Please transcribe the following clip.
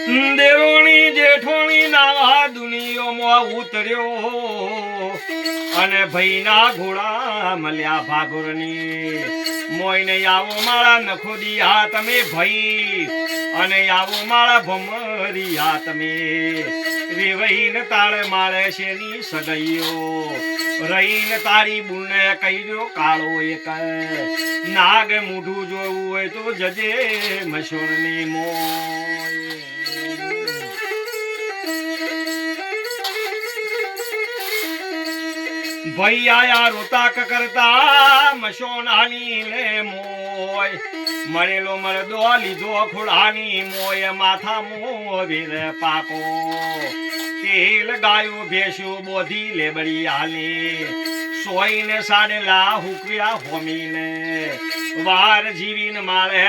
દેરોણી જેઠોણી નાવા દુનિયામાં ઉતર્યો અને ભઈના ઘોડા મળ્યા ભાગોરની મોઈને આવો માળા નખોદી આ તમે ભઈ અને આવો માળા ભમરી આ તમે રેવઈને તાળે માળે શેની સગાઈઓ રહીને તારી બુને કહી કાળો એક નાગ મૂઢું જોવું હોય તો જજે મશોરની મોય ભાઈ આયા રોતાક કરતા મશોનાની લે મોય મળેલો મરદો લીધો ખોડાની મોય માથા મોવીર પાકો તેલ ગાયો ભેંસો બોધી લેબડી હાલે સોઈને સાડેલા હુકવ્યા હોમીને વાર જીવીને મારે